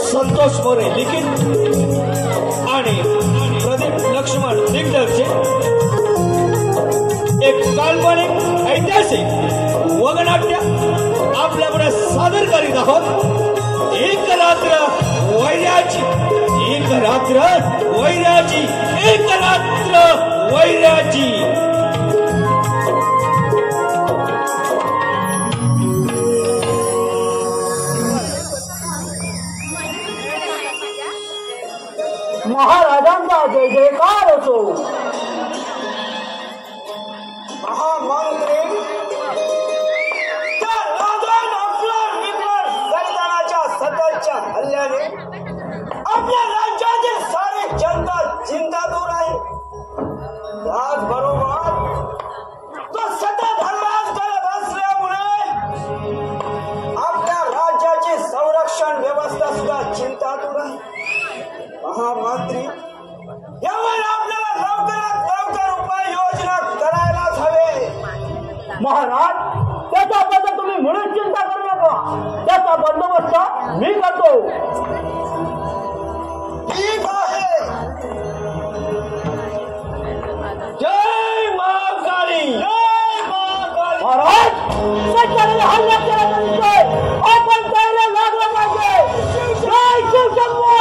संतोष मोरे लिखित आणि प्रदीप लक्ष्मण दिग्दर्शित एक काल्पनिक ऐतिहासिक वगनाट्य आपल्यापुढे सादर करीत आहोत। एक रात्र वैराची, एक रात्र वैराची, एक रात्र वैराची। महाराजांचा जय जयकार असो। महामंत्री त्या राजान अफलार विफलार सैतानाच्या सततच्या हल्ल्याने आपल्या राज्यातील सारी जनता चिंतातूर आहे। त्याचबरोबर तो सतत हल्लाच करत असल्यामुळे आपल्या राज्याची संरक्षण व्यवस्था सुद्धा चिंतातूर आहे। महामंत्री यावर आपल्याला लवकरात लवकर उपाययोजना करायलाच हवे। महाराज त्याच्याबद्दल तुम्ही म्हणून चिंता करू नका, त्याचा बंदोबस्त मी करतो। ठीक आहे। जय महाकाली, जय महाकाली। महाराज सत्याने हल्ला केल्यानंतर आपण तयारीला लागलं पाहिजे। जय शिवशंभो।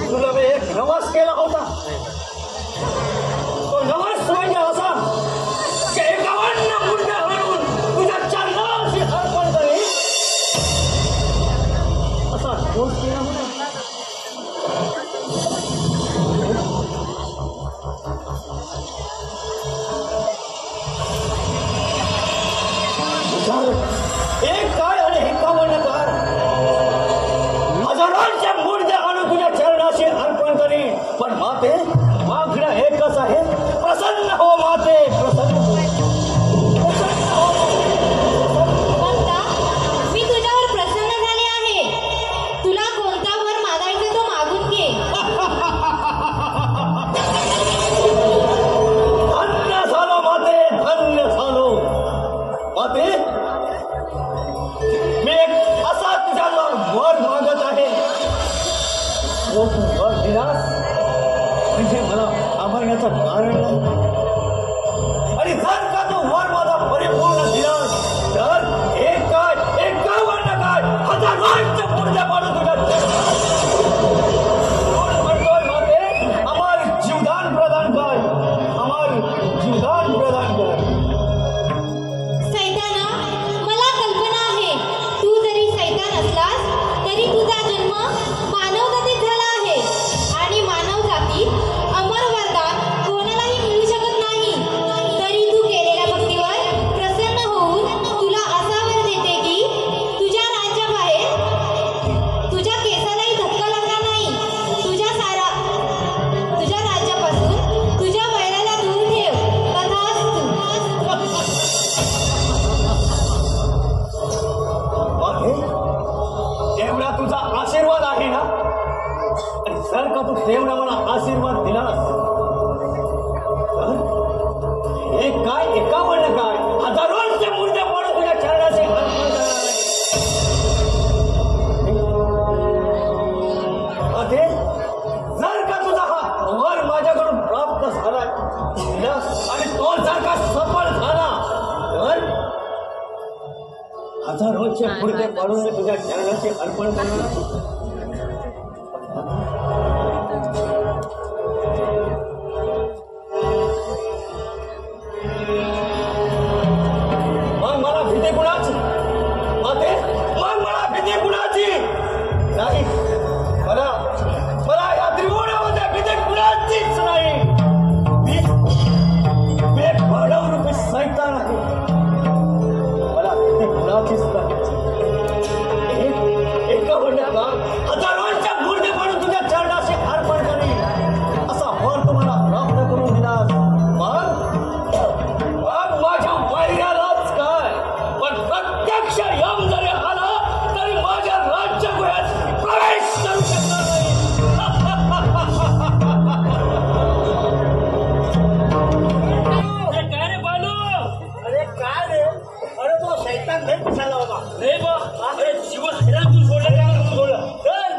तुला मी एक नवस केला होता, तो नवस म्हणजे असा की 51 मुंडे हलवून तुझ्या चरणाशी अर्पण करीन, असा ठोस केला होता। एक काय आणि 51 कार हजारांच्या मूर्त्या आणून तुझ्या चरणाशी अर्पण करीन, पण माते मागणं एकच आहे, प्रसन्न हो माते, प्रसन्न हो। मी तुझ्यावर प्रसन्न झाले आहे, तुला कोणता वर मागायचा तो मागून घे। धन्य झालो माते, धन्य झालो माते। मी एक असा तुझ्यावर वर मागत आहे, तो तू वर दिलास म्हणजे मला आभारण्याचं कारण नाही, आणि जर का तू वर माझा परिपूर्ण दिलास तर एक काय 51 काय हजारांच्या मूर्त्या पाडून तुझ्या म्हणतोय माते, आम्हाला जीवदान प्रदान कर, आम्हाला जीवदान प्रदान कर। सैताना, मला कल्पना आहे तू जरी सैतान असलास तरी तुझा जन्म मानव जातीत झाला आहे, आणि मानव जातीत अमर वरदान कोणालाही मिळू शकत नाही। तरी तू केलेल्या भक्तीवर प्रसन्न होऊन तुला असा वर देते की तुझ्या राज्याबाहेर जर का तू तेवढा मला आशीर्वाद दिलास तर हे काय एकावन्न काय हजारोंचे मूर्त्या पडून तुझ्या चरणाचे अर्पण करणार आहे. जर का तुझा हा वर माझ्याकडून प्राप्त झाला आणि तो जर का सफळ झाला तर हजारोंचे मूर्त्या पडून मी तुझ्या चरणाचे अर्पण करणार. मग मला भीती कुणाची माते मग मला भीती कुणाची नाही. मला या त्रिभुवनामध्ये भीती कुणाचीच नाही. मी एक मानव रूपी सैतान आहे. मला भीती कुणाचीच नाही. हजारोंच्या मूर्ती पडून तुझ्या चरणाशी अर्पण करीन असा वर तुम्हाला प्राप्त करून दिलास. मग माझ्या वैरालाच काय पण प्रत्यक्ष यम जरी आला तरी माझ्या राज्यगृहात प्रवेश करू शकणार नाही. काय रे बालू? अरे काय रे? अरे तो शैतान नाही पिसायला होता नाही बा. अरे दिवस तू सोडलं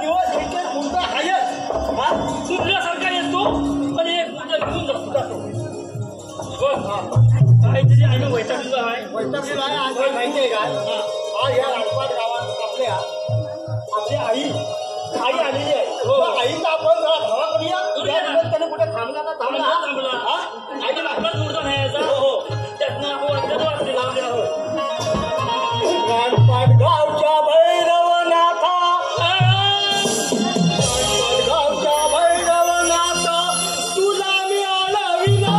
दिवस इथे मुद्दा आहेच. तुझ्यासारखा येतो पण एक मुद्दा घेऊन जातो काहीतरी आम्ही वैतागलेलो आहे. आज माहिती आहे काय आज या राजपाट गावात आपली आई आलेली आहे. आईचा आपण जरा धावा करूया. त्याने कुठे थांबला का थांबला आईने आपलाच मुर्दा नाही यायचा. त्यातनं आपण वाचले लावले आहोत. राजपाट गावच्या भैरवनाथा गावच्या भैरवनाथा तुला मी आळविला.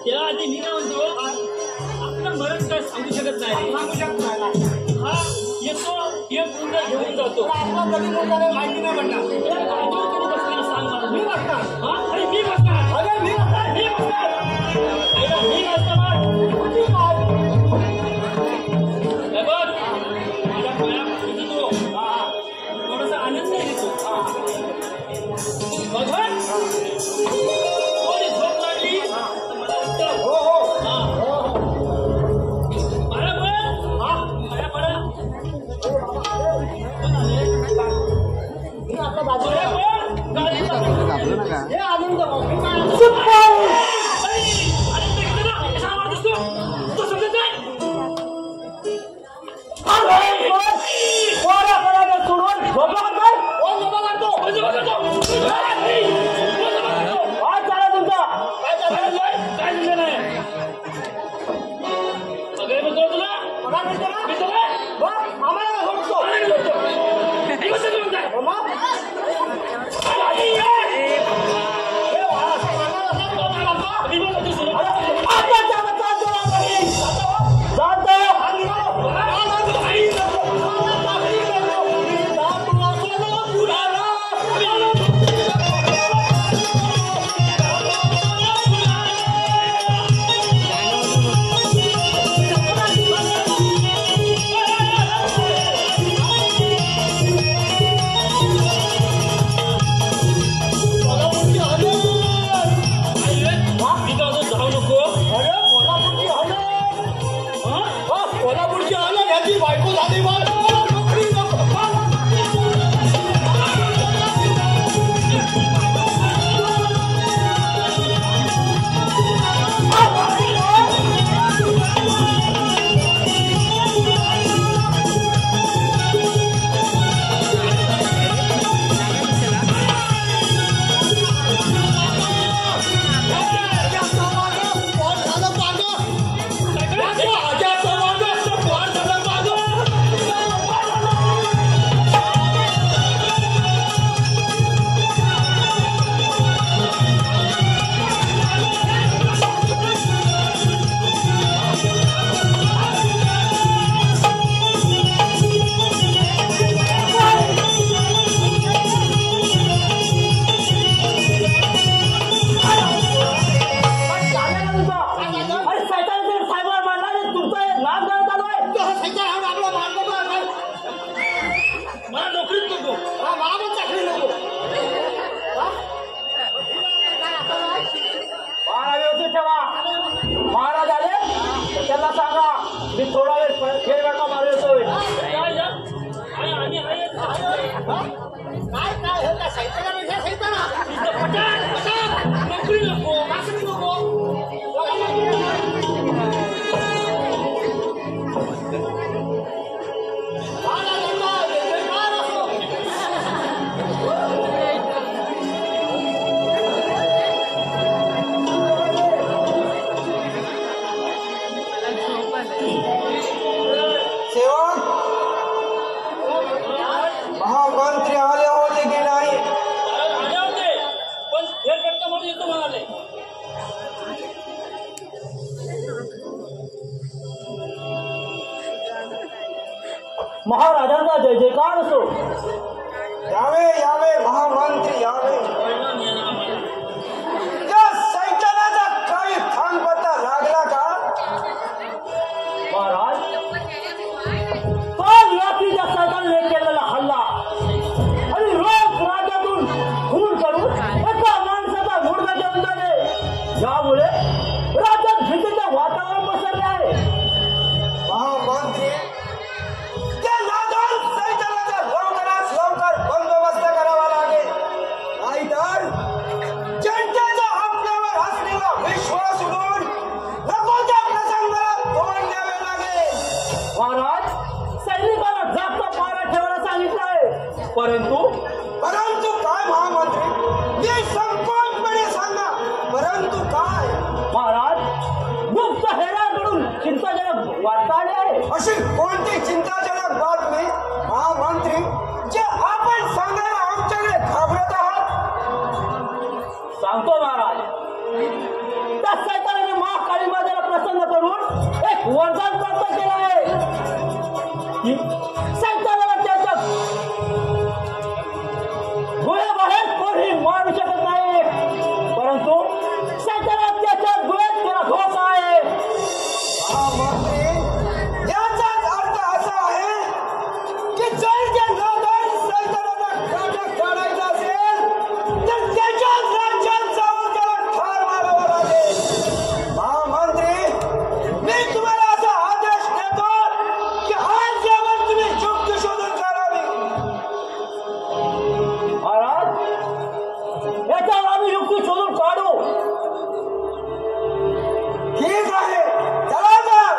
त्याआधी मी काय म्हणतो आपलं मरण काय सांगू शकत नाही. हा येतो एक मुद्दा घेऊन जातो. माहिती नाही म्हणणार बसणार सांग मला. मी बसणार. हा अरे मी बसणार. अरे मी बसणार. मी बसणार. मी बसणार. माझ्या पाया तो थोडासा आनंद घेतो. भगवान थोडी झोप लागली मला उत्तर. हो माया पडा हे आनंद कोल्हापूरची आलं याची बायको झाली मला नोकरी नको. महाराज आले त्याला सांगा मी थोडा वेळ खेळ का मारू येतोय. काय काय हे काय सैताना सैताना नोकरी नको मासरी नको. महामंत्री आले होते की नाही? आले होते पण हे करता म्हणून येतो म्हणाले. महाराजांचा जय जयकार असो. यावे यावे महामंत्री यावे. त्या सैतानाचा काही थांबता लागला का? महाराज काल रात्री त्या सैतानाने केलेला हल्ला आणि रोज राज्यातून खून करून एका माणसाचा मुर्दा घेऊन जाणे यामुळे राज्यात भीतीचं वातावरण पसरले आहे. महामंत्री त्या नादान सैतानाचा लवकरात लवकर बंदोबस्त करावा लागेल. नाहीतर जनतेचा आपल्यावर असलेला विश्वास उडून नकोच्या प्रसंगाला तोंड द्यावे लागेल. महाराज सैनिकांना जास्त पारा ठेवायला सांगितलंय परंतु काय महामंत्री? मी संकोचपणे सांगा. परंतु काय? महाराज गुप्त हेराकडून चिंताजनक वार्ता आली आहे. अशी कोणती चिंताजनक बातमी महामंत्री जे आपण सांगायला आमच्याकडे घाबरत आहात? सांगतो महाराज. त्या सैतानाने महाकाली मातेला प्रसन्न करून एक वरदान प्राप्त केलं आहे की सैतानाला त्याच्या डोळ्याबाहेर कोणी मारू शकत नाही, परंतु सैतानाला त्याच्या डोळ्यात त्याला धोका आहे. महामंत्री याचाच अर्थ असा आहे की जर त्या नादान सैतानाला काटा काढायचा असेल तर त्याच्याच राज्यात जाऊन त्याला ठार मारावं लागेल. महामंत्री मी तुम्हाला असा आदेश देतो की आज यावर तुम्ही युक्ती शोधून काढावी. महाराज याच्यावर आम्ही युक्ती शोधून काढू. ठीक आहे, चला तर.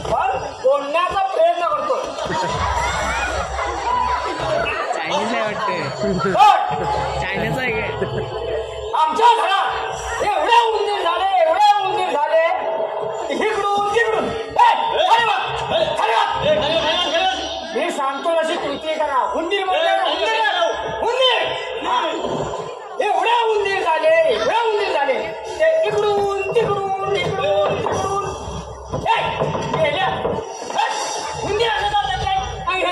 पण बोलण्याचा प्रयत्न करतो. चायनीज आहे वाटतं. चायनीज आहे काय? आमच्या घरात एवढे उंदीर झाले इकडून तिकडून. मी सांगतो अशी कृती करा. उंदीर म्हणजे एवढे उंदीर झाले ते इकडून तिकडून गेल्या. उंदीर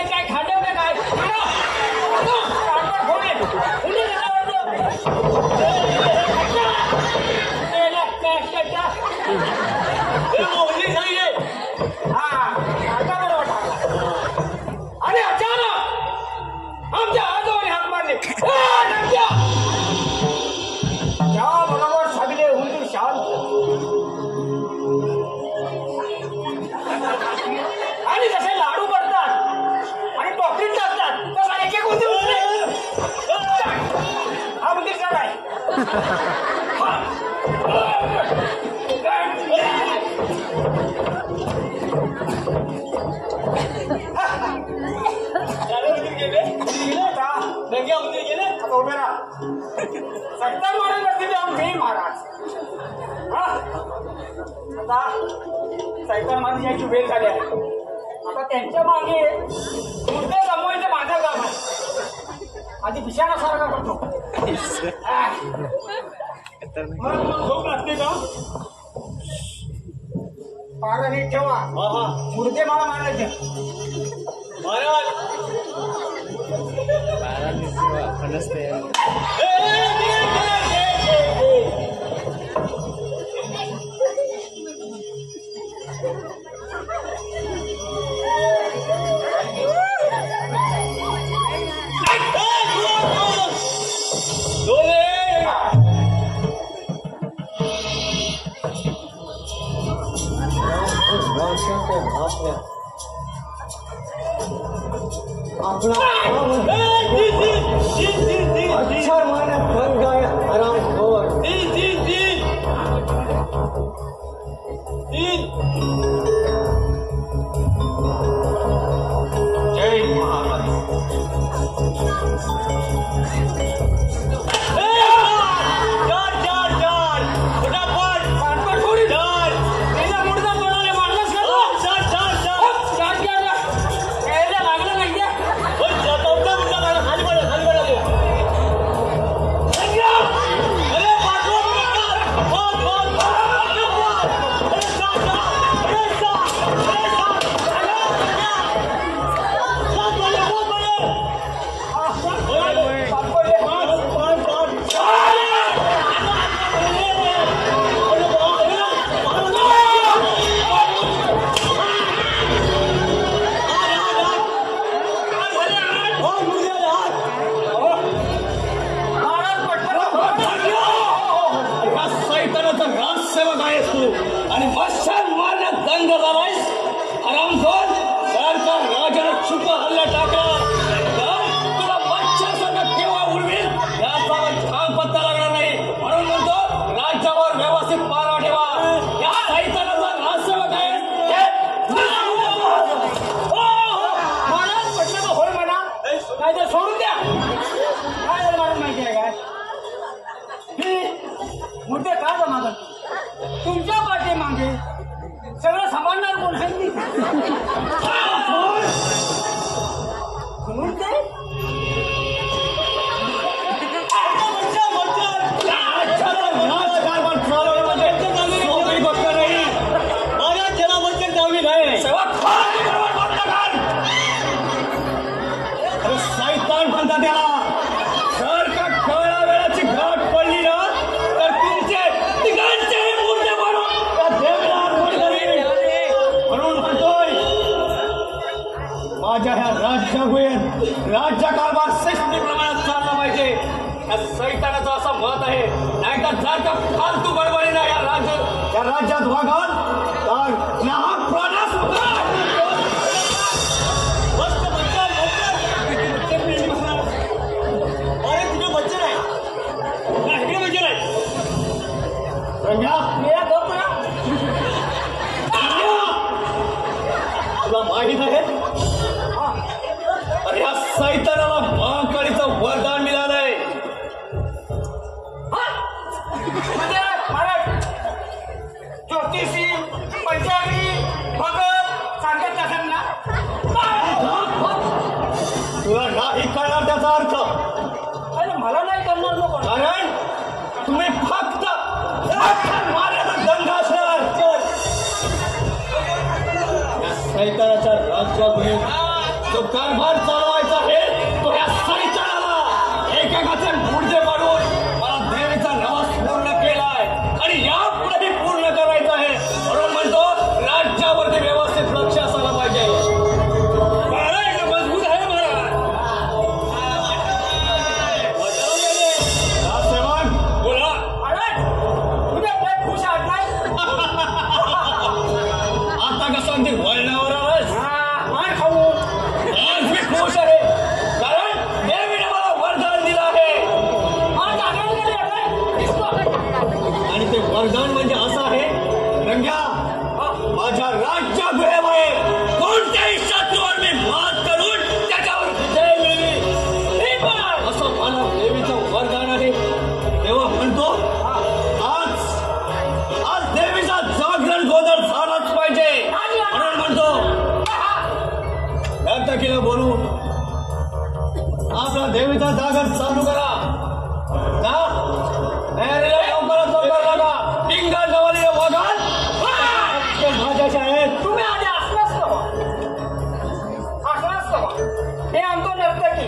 काय खाल्लं का काय? आणि अचानक आमच्या आजोबाने हात मारले. त्याबरोबर सगळे उंदीर शांत आणि जसे लाडू पडतात आणि टोपलीत टाकतात तसा एक एक उंदीर उठले. हा उंदीर काय सत्तर महाराज नसतील आमचे महाराज. आता सैतान महाराज याची वेळ झाली आहे. आता त्यांच्या मागे मुद्दे जमवायचं माझं काम आहे. आधी बिशाना सारखा करतो. मग झोप लागते का? पारा नीट ठेवा. मुर्दे मला मारायचे महाराज. अपना अच्छा माना बन गया हराम खोर. जय महाराज. आणि मच्छर मारण्यात दंग झालायस हरामखोर. जर का राजाला छुपा हल्ला टाकला तर तुला मच्छर सगळं केव्हा उडवेल याचा ठाम पत्ता लागणार नाही. म्हणून मुद्दे काय जमा करतो तुमच्या पाठी मागे सगळं सांभाळणार कोण आहे मी म्हणून ते सैतान म्हणतात त्याला जर का कळा वेळाची घाट पडली ना तर तुमचे तिघांचे मुर्दे म्हणून त्या देवीला अर्पण करीन. म्हणून म्हणतोय माझ्या ह्या राज्य कारभार शिस्ती प्रमाणात चालला पाहिजे. या सैतानाचं असं मत आहे. नाहीतर जर का फालतू बडबडी ना या राज्यात वागाल तर नाहक प्राणास तुला माहित आहे अरे या सैतानाला महाकाळीचं वरदान मिळालंय. ज्योतिषी पंचांगी भगत सांगत असेल ना तुला नाही कळणार त्याचा अर्थ. अरे मला नाही करणार नको कारण तुम्ही फक्त मारण्याचा दंड असणार. या सैतानाच्या राज्यात जो कारभार चालवायचा आहे तो या सैतानाला एकेकाचे गुडघे पाडून मला देवीचा नवस पूर्ण केलाय आणि यापुढेही पूर्ण करायचा आहे. म्हणून म्हणतो राज्यावरती व्यवस्थित लक्ष असायला पाहिजे. मजबूत आहे महाराज बोला अरे तुझ्या काय खुश आहात नाही आता कसं अगदी वळणावर आलास. मार खाऊ आज मी खुश आहे कारण देवीने मला वरदान दिलं आहे. आणि ते वरदान म्हणजे असं आहे रंग्या माझ्या राज्यागृहामुळे कोणत्याही शत्रूवर मी मात करून त्याच्यावर विजय मिळवी असं मला देवीचं वरदान आहे. तेव्हा म्हणतो आज देवीचा जागरण गोंधळ झालाच पाहिजे. म्हणून म्हणतो व्यक्त केलं बोलू आपला देवीचा जागर चालू करा. तयारीला लवकर लागा. टिंगा जवालीला वागाल माझ्याशी आहेत. तुम्ही आधी असलाच हे आमचं नर्तकी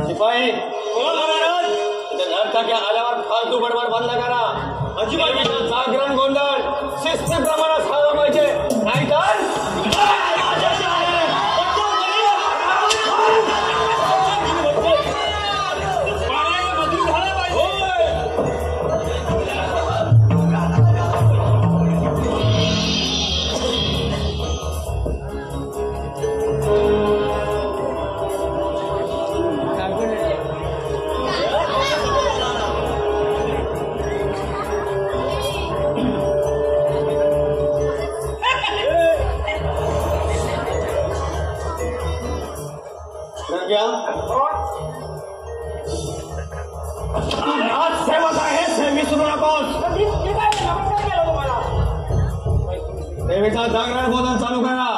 शिपाई नर्तक्या आल्यावर फालतू बडबड बंद करा. अजिबात जागरण गोंधळ शिस्ती प्रमाणात झाला पाहिजे. नाहीतर माझ्याशी आहे. आज सेवक आहेस हे विसरू नकोस. मी काय नमस्कार केला तुम्हाला देवीचा जागरण गोंधळ चालू करा.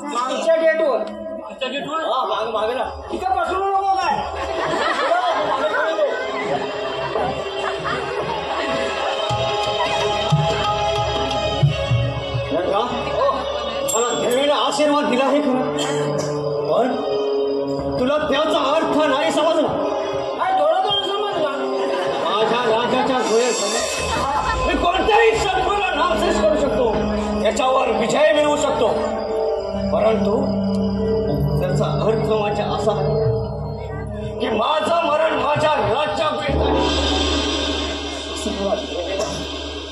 मागच्या गेटवर मागे ना इथं बसलो नको काय मला देवीने आशीर्वाद दिला आहे खरं, पण तुला त्याचा अर्थ नाही समजला. काय थोडं समजला. माझ्या राजाच्या गोळ्यात मी कोणत्याही शत्रूला नामशेष करू शकतो, त्याच्यावर विजय मिळवू शकतो, परंतु त्याचा अर्थ माझ्या असा आहे की माझं मरण माझ्या राज्यापुढे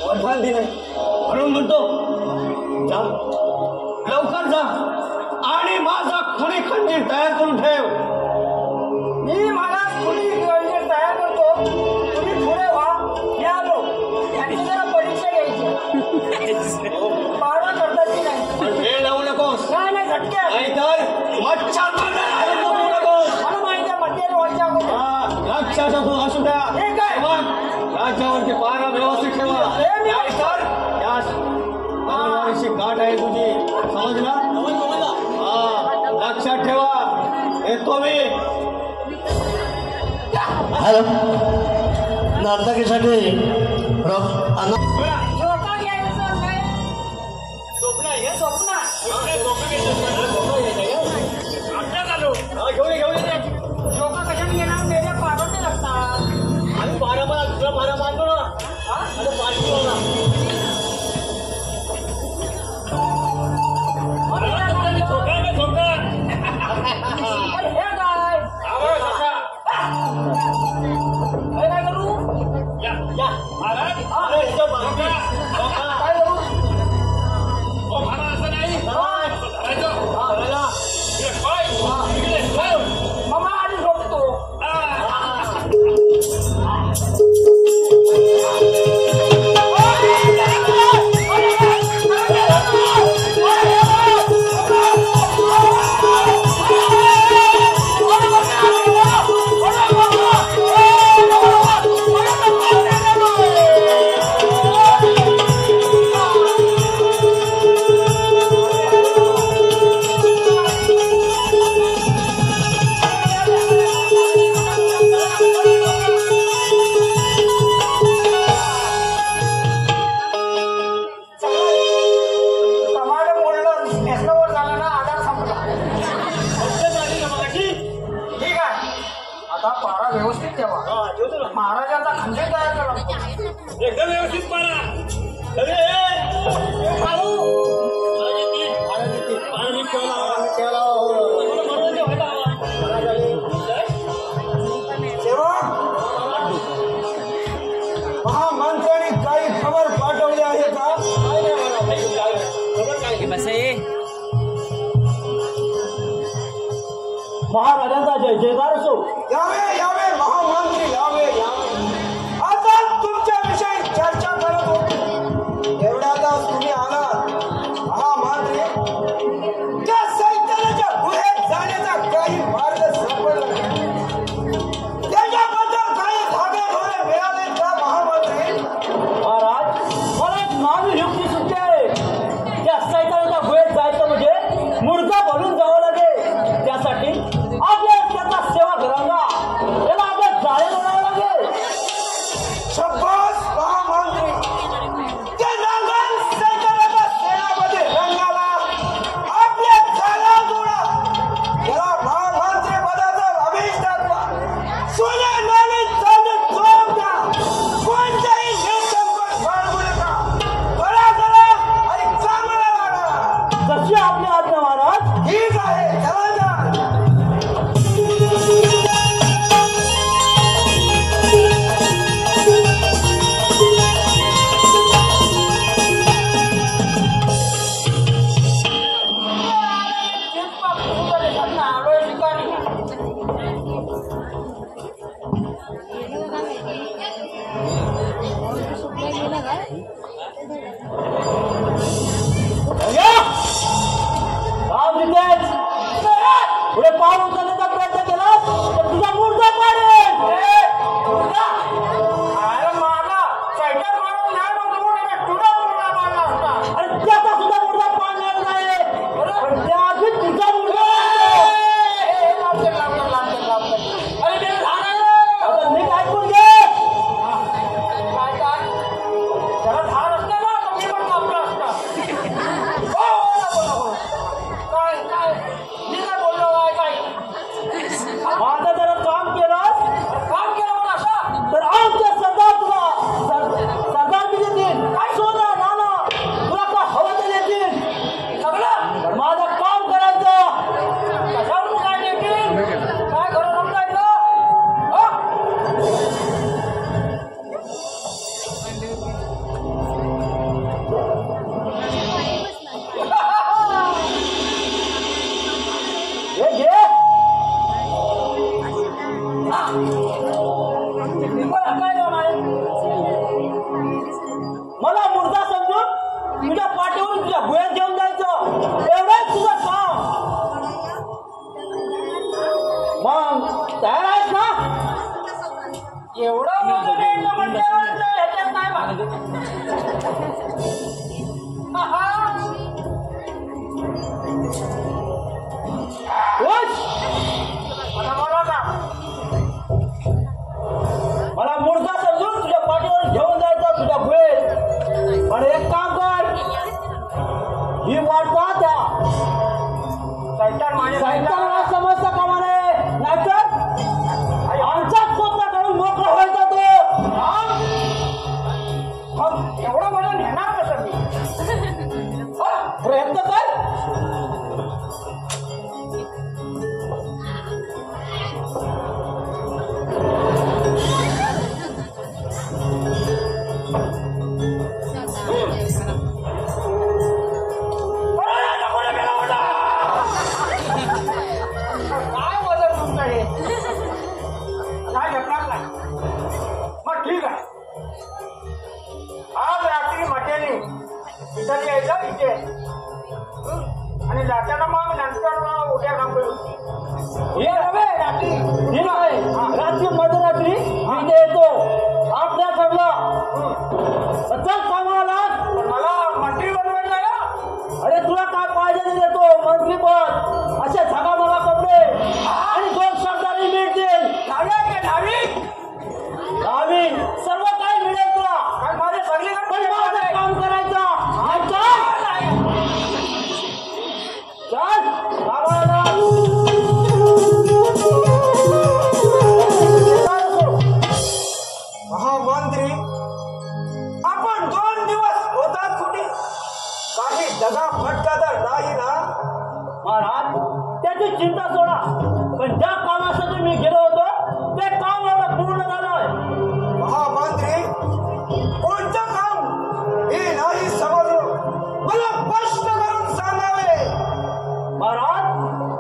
वरदान दिलंय. म्हणून म्हणतो जा, लवकर जा आणि माझा खुनी खंजीर तयार करून ठेव. मी मला खुनी खंजीर तयार करतो, तुम्ही पुढे व्हा. मी आलो. यांची जरा परीक्षा घ्यायची. पाडा करतात की नाही. वेळ लावू नकोस, नाही नाही झटके नाहीतर मच्छर नकोस. मला माहिती आहे मध्याने वरच्या लक्षाच्या तू असू द्या. ठीक आहे. मग राज्यावरती पारा व्यवस्थित ठेवा. नाहीतर त्यास तलवारीची गाठ आहे तुझी, समजला? हा, लक्षात ठेवा. येतो मी. हॅलो, नर्तकीसाठी झोका घ्यायचं नाही. स्वप्न आहे, स्वप्न घेऊन झोका कशाने घेणार. मेरे पारोटे लागतात. आम्ही पारा मला दुसरा पारा बांधतो ना. आता बांधतो ना. काय करू. मामा आधी झोपतो. पारा व्यवस्थित ठेवा. महाराजांचा खंजीर तयार करा. एकदम व्यवस्थित पारा. महामंत्र्यांनी काही खबर पाठवली आहे का. बस आहे. महाराजांचा जय जयकार असो. यावे यावे महामंत्री यावे यावे. आता तुमच्या विषयी चर्चा करत होती, एवढ्यातच तुम्ही आलात. महामंत्री, त्या सैतानाच्या गुहेत जाण्याचा काही मार्ग सापडला नाही. त्याच्याबद्दल काही धागाधोरणे मिळाले का महामंत्री. महाराज, मला एक नावी युक्ती सुचते आहे. त्या सैतानाच्या गुहेत जायचं म्हणजे मुर्दा भरून जावं लागेल. त्यासाठी आपल्याला त्याचा सेवा करावा. हे घे. मला मुर्दा समजून तुझ्या पाठीवरून तुझ्या भुयात घेऊन जायचं एवढंच तुझं काम. मग तयार आहेस ना? एवढं मोठं द्यायचं म्हटल्यावर ह्याच्यात नाही भागत. आता मला का मला मुर्दा समजून तुझ्या पाठीवर घेऊन जायचं तुझ्या भुयेत. पण एक काम कर, ही वाटता त्या सैतानाला समजता कामा नये, नाहीतर आमचाच स्वतः करून मोकळा व्हायचा तो. एवढं मला नेणार कसं मी? प्रयत्न कर. काय मदत तुमचं हे? काय घेतलाच नाही. मग ठीक आहे, आज रात्री मटेने इथं यायचं इथे आणि जाताना मग नंतर उद्या सांगतो ये रवे रात्री. ठीक आहे, रात्री मध्यरात्री इथे येतो. आपल्या ठरलं. चल कामाला. मला मंत्री बनवायचं आहे. अरे तुला काय पाहिजे ते देतो. मंत्री पद, असे झगा मला कपडे आणि 2 सरकारी मिळतील. दहावी सर्व काही मिळेल तुला. कारण माझे सगळीकडे माझं काम करायचं. चल कामाला. महामंत्री, आपण 2 दिवस होतात कुठे? काही दगा फटका तर नाही ना? महाराज त्याची चिंता सोडा. पण ज्या कामासाठी मी गेलो होतो ते काम आता पूर्ण झालंय. महामंत्री, कोणतं काम हे नाही समजलं. मला स्पष्ट करून सांगावे. महाराज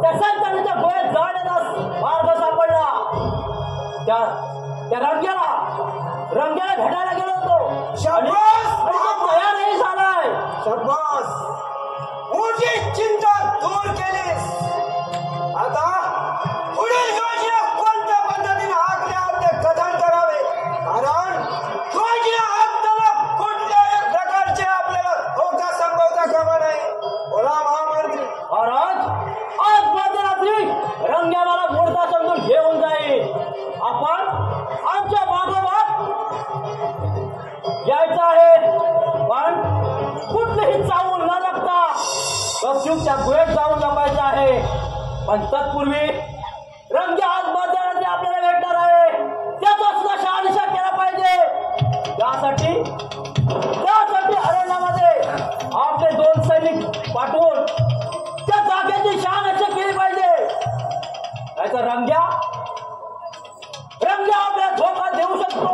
त्या संतांच्या गोळ्यात जाण्याचा मार्ग सापडला. त्या रंग्याला भेटायला गेलो होतो. शाबास! आणि तो तयारही झालाय. शाबास! मोठी चिंता दूर केलीस. आता पुढील योजना कोणत्या पद्धतीने आपले कथन करावे? कारण योजना आखताना कुठल्याही प्रकारचे आपल्याला धोका संभवता कामा नये. बोला महामंत्री. महाराज आज मध्यरात्री रंग्या मला मुर्दा समजून घेऊन जाईल. आपण आमच्या मागोमाग यायचं आहे. पण कुठलीही चावून न लागता गपचूपच्या गुहेत जाऊन लपायचं आहे. पण तत्पूर्वी रंग्या आज मध्यरात्री आपल्याला भेटणार आहे. त्याचा सुद्धा शहानिशा केला पाहिजे. त्यासाठी अरण्यामध्ये आपले 2 सैनिक पाठवून त्या जागेची शहानिशा केली पाहिजे. नाहीतर रंग्या आपल्याला धोका देऊ शकतो.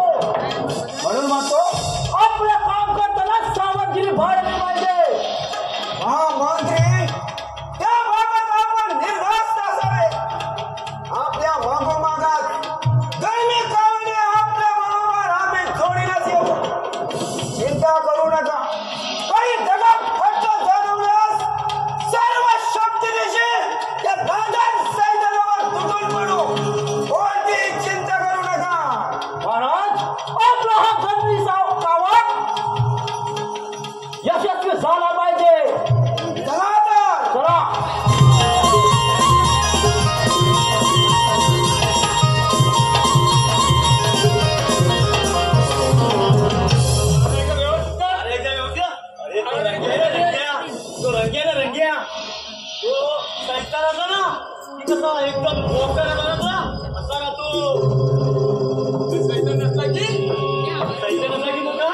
म्हणून म्हणतो आपलं काम करताना सावधगिरी बाळगली पाहिजे. महामंत्री, त्या भागात आपण निर्धास्त असावे. आपल्या मागोमागात गरमी कावणे आपल्या बरोबर आम्ही जोडीलाच येऊ. चिंता करू नका. काही दगा फटका जाणवल्यास सर्व शक्तीनिशी त्या दादार सैन्यावर तुटून पडू. कोणतीही चिंता करू नका. महाराज आपला हा गंभीर कावा यशस्वी झाला पाहिजे. चला तर. चला. रंग्या तो सरकाराचा ना कसा एकदम मोकर ना असा ना तू सैन्य नसला की मोका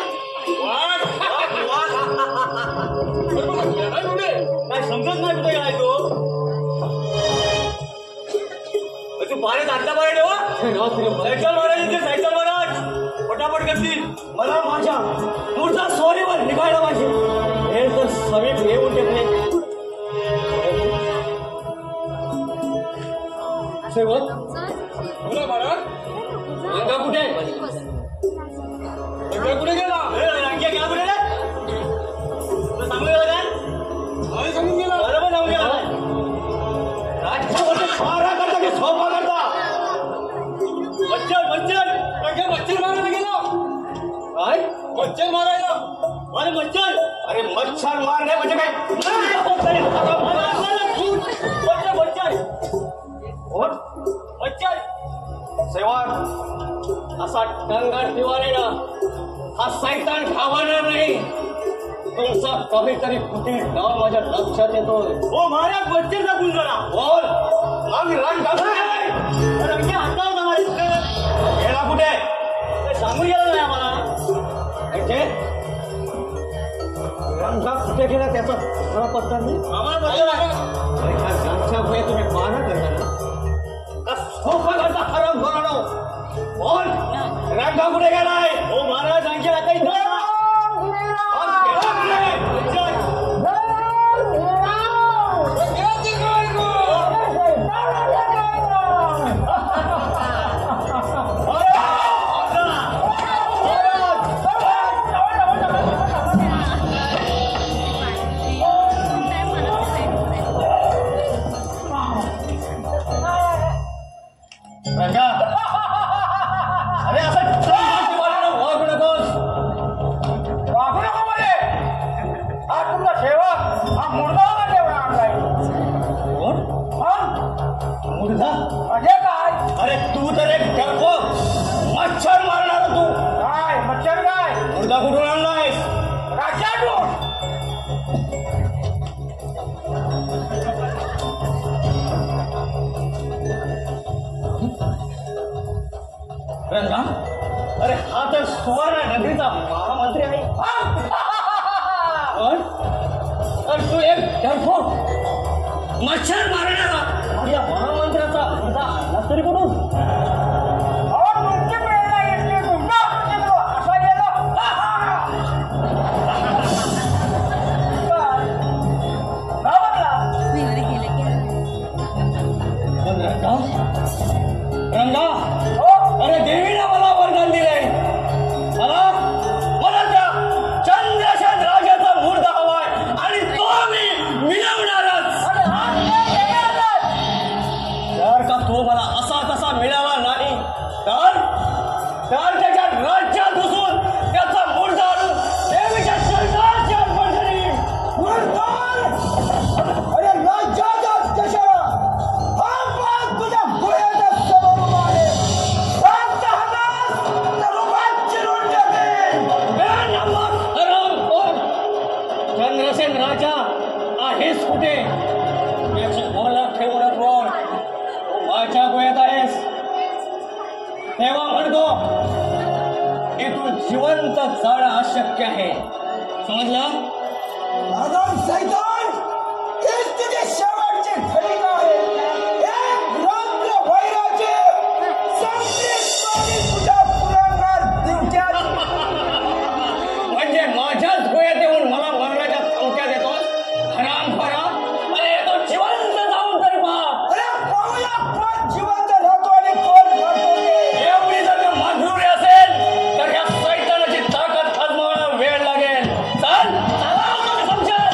काय समजत नाही कुठे गेलाय तो. तू पाण्यात आटला पाहिजे. सायकल मारायची सायकल मारा पटापट करतील. मला माझ्या अरे मच्छर मारणे म्हणजे काय? मच्छर सेवान असा टंगाट दिवाने ना हा सैतान खावाणार नाही. तुमचा कधीतरी कुठे नाव माझ्या लक्षात येतोय. हो महाराज मच्छरचा गुंजला बोल मग रंग रंग हाता होता माझ्या गेला कुठे? सांगू गेला नाही आम्हाला. रंगा कुठे गेला त्याचा मला पत्ता नाही. आम्हाला बदल रंगाच्या भये तुम्ही मारा करता ना? सोफाचा हरम भरणो बोल रंगा कुठे गेलाय? हो महाराज आणखी आता इथं रंगा, अरे हा तर सुवर्ण नगरीचा महामंत्री आहे. पण तू एक डरफोक मच्छर मारणारा या महामंत्र्याचा मुद्दा आणला तरी कुठून? रंगा अरे देवीने मला वरदान दिलंय. मला त्या चंद्रसेन राजाचा मुर्दा हवाय आणि तो मी मिळवणारच. जर का तो मला असा तसा मिळाला नाही तर त्याच्या राज्यात घुसून त्याचा मुर्दा आणून देवीच्या चरणाची अर्पण करीन. अरे राज्याचा कशाला तुझ्या भुयाच्या समोर आहे. चंद्रसेन राजा आहेस कुठे याची ओळख ठेवूनच बोल. तू माझ्या गोयात आहेस तेव्हा म्हणतो इथून जिवंत जाणं अशक्य आहे. समजलं? अगं सैतान, तेच तुझे शेवटचे खडीक आहे. एक रौद्र वैराचे संकटकारी तुझ्या पुरंगार दिवट्यात. म्हणजे माझ्याच गोयात येऊन मला मरणाच्या धमक्या देतोस? हरामखोरा, अरे तो जिवंत जाऊन तरी पहा. अरे पाहूया कोण जिवंत राहतो आणि कोण मरतो ते. एवढी जर का माधुरी असेल तर या सैतानाची ताकद आजमावण्याला वेळ लागेल. चल चला समजा.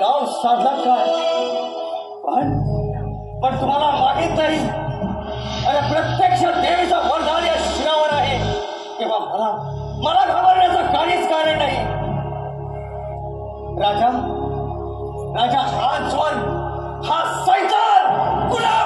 डाव साधला काय? पण तुम्हाला माहित नाही, अरे प्रत्यक्ष देवीचा वरदान या शिरावर आहे तेव्हा मला घाबरण्याचं काहीच कारण नाही. राजा हा सैतान पुन्हा